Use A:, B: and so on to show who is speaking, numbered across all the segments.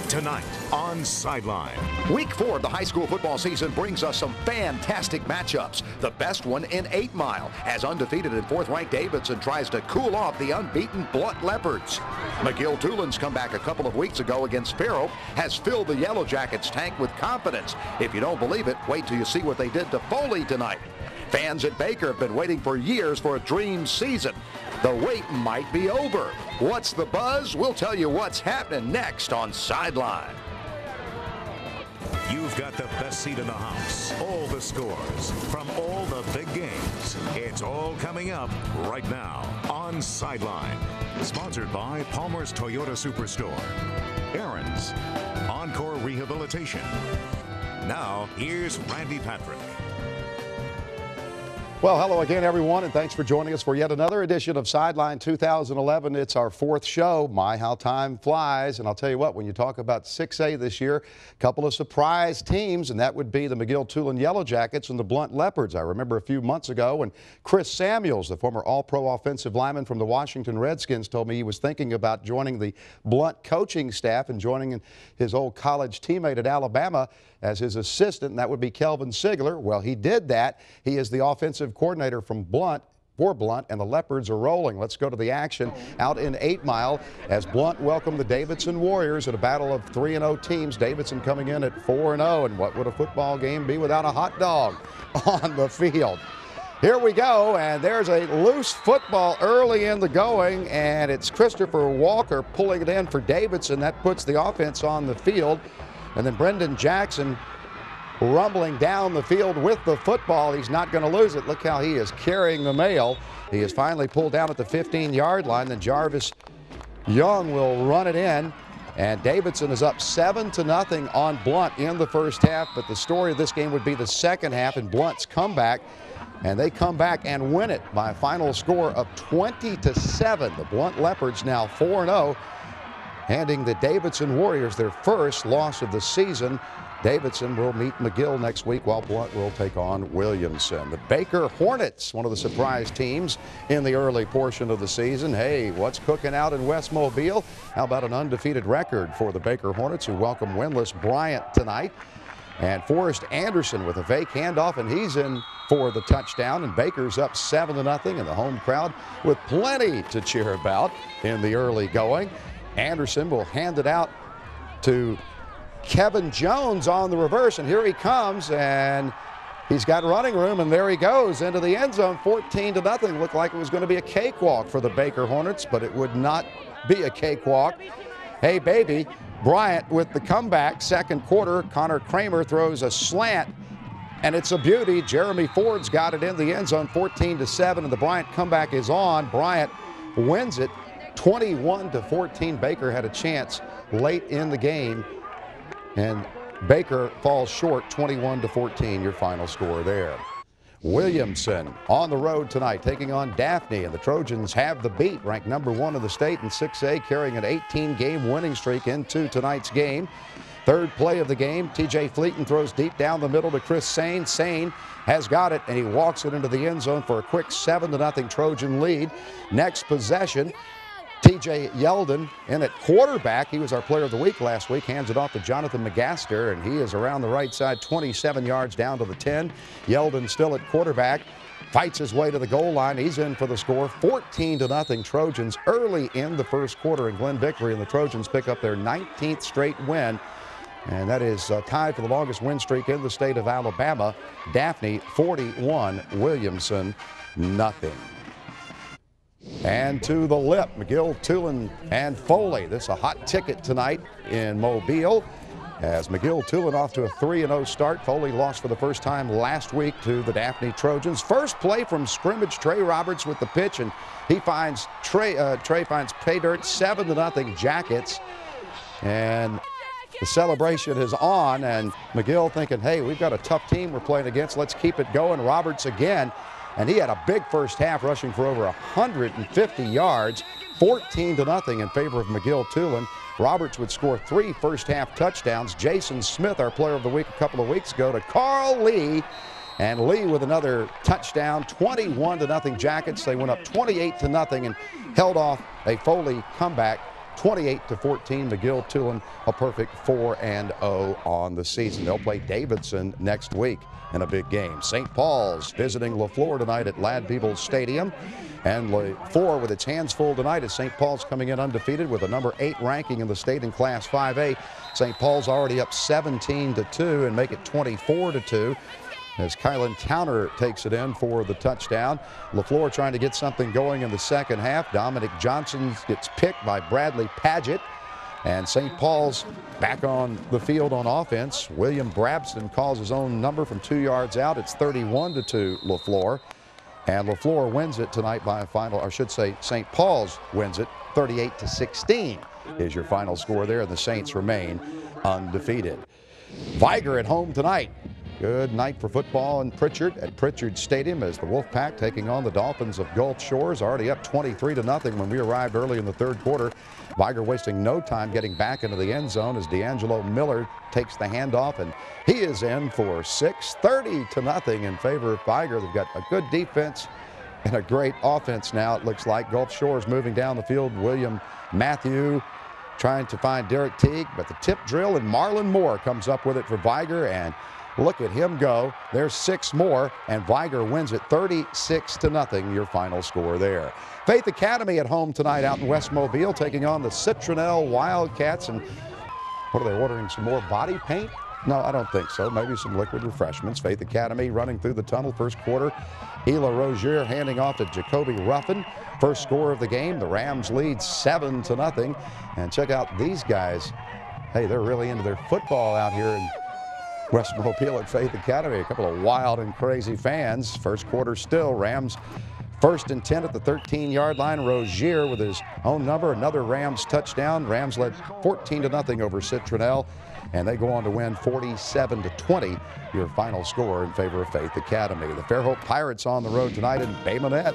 A: Tonight on Sideline.
B: Week 4 of the high school football season brings us some fantastic matchups. The best one in 8 Mile, as undefeated and 4th-ranked Davidson tries to cool off the unbeaten Blunt Leopards. McGill Tulin's comeback a couple of weeks ago against Fairhope has filled the Yellow Jackets' tank with confidence. If you don't believe it, wait till you see what they did to Foley tonight. Fans at Baker have been waiting for years for a dream season. The wait might be over. What's the buzz? We'll tell you what's happening next on Sideline.
A: You've got the best seat in the house. All the scores from all the big games. It's all coming up right now on Sideline. Sponsored by Palmer's Toyota Superstore. Aaron's Encore Rehabilitation. Now, here's Randy Patrick.
C: Well, hello again, everyone, and thanks for joining us for yet another edition of Sideline 2011. It's our 4th show. My, how time flies. And I'll tell you what, when you talk about 6A this year, a couple of surprise teams, and that would be the McGill Tulin Yellow Jackets and the Blunt Leopards. I remember a few months ago when Chris Samuels, the former All-Pro offensive lineman from the Washington Redskins, told me he was thinking about joining the Blunt coaching staff and joining his old college teammate at Alabama as his assistant, and that would be Kelvin Sigler. Well, he did that. He is the offensive coordinator from Blunt, for Blunt, and the Leopards are rolling. Let's go to the action out in 8 Mile as Blunt welcomed the Davidson Warriors at a battle of 3-0 teams. Davidson coming in at 4-0, and what would a football game be without a hot dog on the field? Here we go, and there's a loose football early in the going, and it's Christopher Walker pulling it in for Davidson. That puts the offense on the field. And then Brendan Jackson rumbling down the field with the football. He's not going to lose it. Look how he is carrying the mail. He is finally pulled down at the 15-yard line. Then Jarvis Young will run it in. And Davidson is up 7-0 on Blunt in the first half. But the story of this game would be the second half and Blunt's comeback. And they come back and win it by a final score of 20-7. The Blunt Leopards now 4-0. Handing the Davidson Warriors their first loss of the season. Davidson will meet McGill next week while Blunt will take on Williamson. The Baker Hornets, one of the surprise teams in the early portion of the season. Hey, what's cooking out in West Mobile? How about an undefeated record for the Baker Hornets, who welcome winless Bryant tonight? And Forrest Anderson with a fake handoff, and he's in for the touchdown. And Baker's up 7-0, and the home crowd with plenty to cheer about in the early going. Anderson will hand it out to Kevin Jones on the reverse, and here he comes, and he's got running room, and there he goes into the end zone. 14-0. Looked like it was going to be a cakewalk for the Baker Hornets, but it would not be a cakewalk. Hey, baby. Bryant with the comeback. Second quarter, Connor Kramer throws a slant, and it's a beauty. Jeremy Ford's got it in the end zone, 14-7, and the Bryant comeback is on. Bryant wins it 21-14. Baker had a chance late in the game, and Baker falls short, 21-14, your final score there. Williamson on the road tonight, taking on Daphne, and the Trojans have the beat, ranked #1 of the state in 6A, carrying an 18-game winning streak into tonight's game. Third play of the game, TJ Fleeton throws deep down the middle to Chris Sane. Sane has got it, and he walks it into the end zone for a quick 7-0 Trojan lead. Next possession, TJ Yeldon in at quarterback. He was our player of the week last week. Hands it off to Jonathan McGaster, and he is around the right side, 27 yards down to the 10. Yeldon still at quarterback. Fights his way to the goal line. He's in for the score. 14-0 Trojans early in the first quarter in Glen Victory, and the Trojans pick up their 19th straight win. And that is tied for the longest win streak in the state of Alabama. Daphne 41, Williamson nothing. And to the lip, McGill, Tulin, and Foley. This is a hot ticket tonight in Mobile, as McGill Tulin off to a 3-0 start. Foley lost for the first time last week to the Daphne Trojans. First play from scrimmage, Trey Roberts with the pitch, and he finds Trey finds pay dirt, 7-0 Jackets. And the celebration is on, and McGill thinking, hey, we've got a tough team we're playing against. Let's keep it going. Roberts again. And he had a big first half, rushing for over 150 yards, 14-0 in favor of McGill Tulin. Roberts would score 3 first-half touchdowns. Jason Smith, our player of the week a couple of weeks ago, to Carl Lee. And Lee with another touchdown, 21-0 Jackets. They went up 28-0 and held off a Foley comeback 28-14. McGill tooling a perfect 4-0 on the season. They'll play Davidson next week in a big game. St. Paul's visiting LeFleur tonight at Ladd Peebles Stadium. And LeFleur with its hands full tonight as St. Paul's coming in undefeated with a number 8 ranking in the state in Class 5A. St. Paul's already up 17-2 and make it 24-2. As Kylan Towner takes it in for the touchdown. LeFleur trying to get something going in the second half. Dominic Johnson gets picked by Bradley Paget. And St. Paul's back on the field on offense. William Brabston calls his own number from 2 yards out. It's 31-2 LeFleur. And LeFleur wins it tonight by a final, or I should say St. Paul's wins it 38-16 is your final score there. And the Saints remain undefeated. Vigo at home tonight. Good night for football in Pritchard at Pritchard Stadium as the Wolfpack taking on the Dolphins of Gulf Shores. Already up 23-0 when we arrived early in the third quarter. Vigo wasting no time getting back into the end zone as D'Angelo Miller takes the handoff, and he is in for 6. 30-0 in favor of Vigo. They've got a good defense and a great offense now, it looks like. Gulf Shores moving down the field. William Matthew trying to find Derek Teague, but the tip drill, and Marlon Moore comes up with it for Vigo, and look at him go. There's 6 more, and Vigo wins it 36-0, your final score there. Faith Academy at home tonight out in West Mobile, taking on the Citronelle Wildcats. And what are they ordering, some more body paint? No, I don't think so. Maybe some liquid refreshments. Faith Academy running through the tunnel first quarter. Hila Rozier handing off to Jacoby Ruffin. First score of the game. The Rams lead 7-0. And check out these guys. Hey, they're really into their football out here in West Mobile at Faith Academy. A couple of wild and crazy fans. First quarter still, Rams 1st and 10 at the 13-yard line. Rozier with his own number. Another Rams touchdown. Rams led 14-0 over Citronelle, and they go on to win 47-20, your final score in favor of Faith Academy. The Fairhope Pirates on the road tonight in Bay Minette.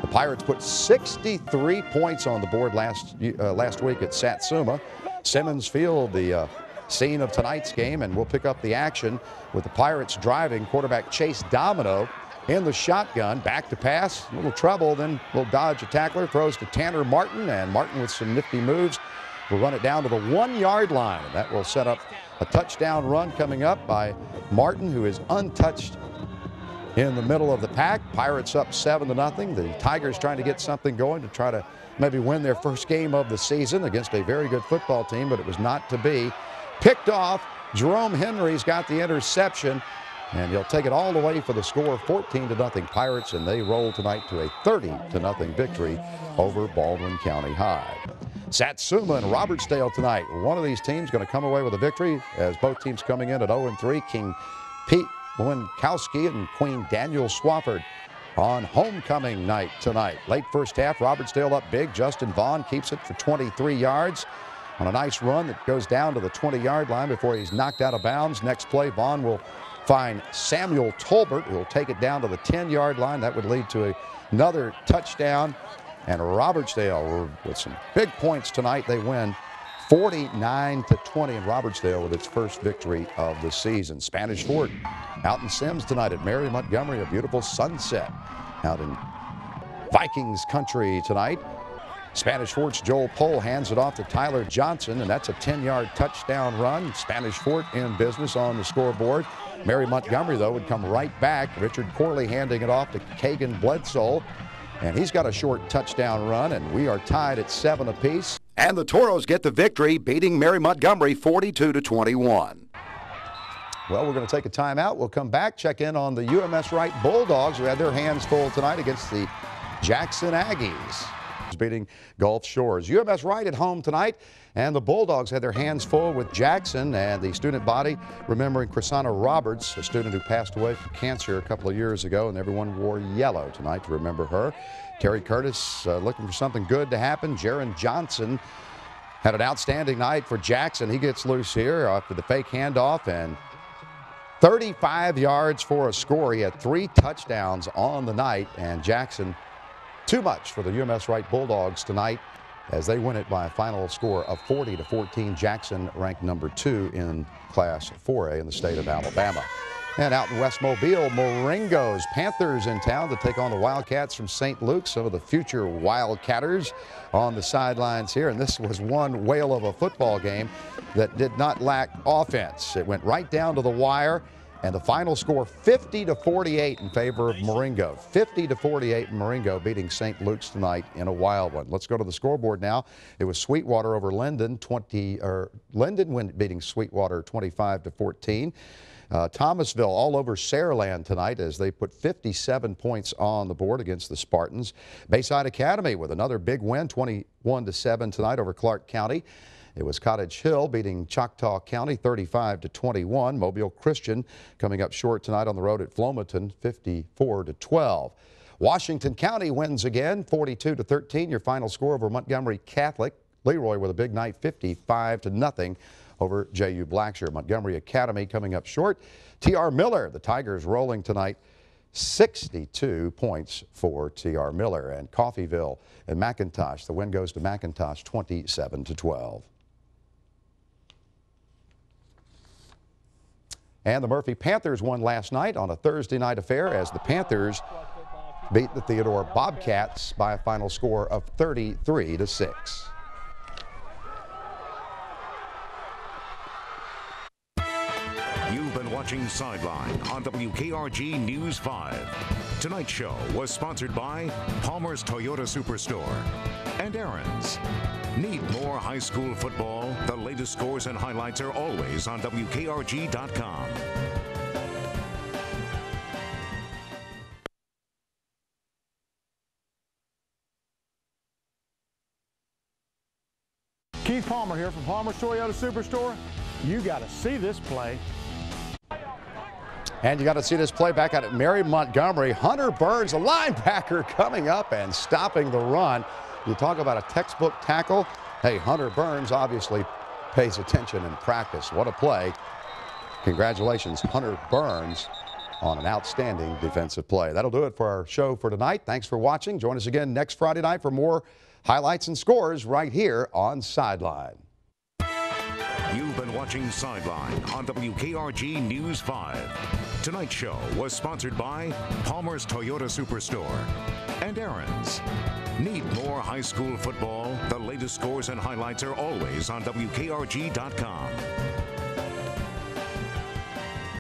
C: The Pirates put 63 points on the board last week at Satsuma. Simmons Field, the scene of tonight's game, and we'll pick up the action with the Pirates driving. Quarterback Chase Domino in the shotgun, back to pass, a little trouble, then will dodge a tackler, throws to Tanner Martin, and Martin with some nifty moves will run it down to the 1-yard line, and that will set up a touchdown run coming up by Martin, who is untouched in the middle of the pack. Pirates up 7-0. The Tigers trying to get something going to try to maybe win their first game of the season against a very good football team, but it was not to be. Picked off. Jerome Henry's got the interception, and he'll take it all the way for the score, 14-0 Pirates, and they roll tonight to a 30-0 victory over Baldwin County High. Satsuma and Robertsdale tonight. One of these teams going to come away with a victory, as both teams coming in at 0-3. King Pete Winkowski and Queen Daniel Swafford on homecoming night tonight. Late first half, Robertsdale up big. Justin Vaughn keeps it for 23 yards. On a nice run that goes down to the 20-yard line before he's knocked out of bounds. Next play, Vaughn will find Samuel Tolbert, who will take it down to the 10-yard line. That would lead to another touchdown. And Robertsdale with some big points tonight. They win 49-20 in Robertsdale with its first victory of the season. Spanish Fort out in Sims tonight at Mary Montgomery. A beautiful sunset out in Vikings country tonight. Spanish Fort's Joel Pohl hands it off to Tyler Johnson, and that's a 10-yard touchdown run. Spanish Fort in business on the scoreboard. Mary Montgomery, though, would come right back. Richard Corley handing it off to Kagan Bledsoe, and he's got a short touchdown run, and we are tied at 7 apiece.
B: And the Toros get the victory, beating Mary Montgomery 42-21.
C: Well, we're going to take a timeout. We'll come back, check in on the UMS Wright Bulldogs, who had their hands full tonight against the Jackson Aggies, beating Gulf Shores. UMS Wright at home tonight, and the Bulldogs had their hands full with Jackson and the student body remembering Chrisana Roberts, a student who passed away from cancer a couple of years ago, and everyone wore yellow tonight to remember her. Terry Curtis looking for something good to happen. Jaron Johnson had an outstanding night for Jackson. He gets loose here after the fake handoff, and 35 yards for a score. He had 3 touchdowns on the night, and Jackson too much for the UMS Wright Bulldogs tonight as they win it by a final score of 40-14. Jackson ranked number 2 in Class 4A in the state of Alabama. And out in West Mobile, Marengo's Panthers in town to take on the Wildcats from St. Luke, some of the future Wildcatters on the sidelines here. And this was one whale of a football game that did not lack offense. It went right down to the wire, and the final score 50-48 in favor of Marengo. 50-48 Marengo beating St. Luke's tonight in a wild one. Let's go to the scoreboard now. It was Sweetwater over Linden, Linden beating Sweetwater 25-14. Thomasville all over Saraland tonight as they put 57 points on the board against the Spartans. Bayside Academy with another big win, 21-7 tonight over Clark County. It was Cottage Hill beating Choctaw County 35-21. Mobile Christian coming up short tonight on the road at Flomaton 54-12. Washington County wins again 42-13. Your final score over Montgomery Catholic. Leroy with a big night 55-0 over J.U. Blackshear. Montgomery Academy coming up short. T.R. Miller, the Tigers rolling tonight, 62 points for T.R. Miller. And Coffeyville and McIntosh, the win goes to McIntosh 27-12. And the Murphy Panthers won last night on a Thursday night affair as the Panthers beat the Theodore Bobcats by a final score of 33-6.
A: You've been watching Sideline on WKRG News 5. Tonight's show was sponsored by Palmer's Toyota Superstore and Aaron's. Need more high school football? The latest scores and highlights are always on WKRG.com.
D: Keith Palmer here from Palmer's Toyota Superstore. You got to see this play.
C: And you got to see this play back out at Mary Montgomery. Hunter Burns, a linebacker, coming up and stopping the run. You talk about a textbook tackle. Hey, Hunter Burns obviously pays attention in practice. What a play. Congratulations, Hunter Burns, on an outstanding defensive play. That'll do it for our show for tonight. Thanks for watching. Join us again next Friday night for more highlights and scores right here on Sideline.
A: You've been watching Sideline on WKRG News 5. Tonight's show was sponsored by Palmer's Toyota Superstore and Aaron's. Need more high school football? The latest scores and highlights are always on WKRG.com.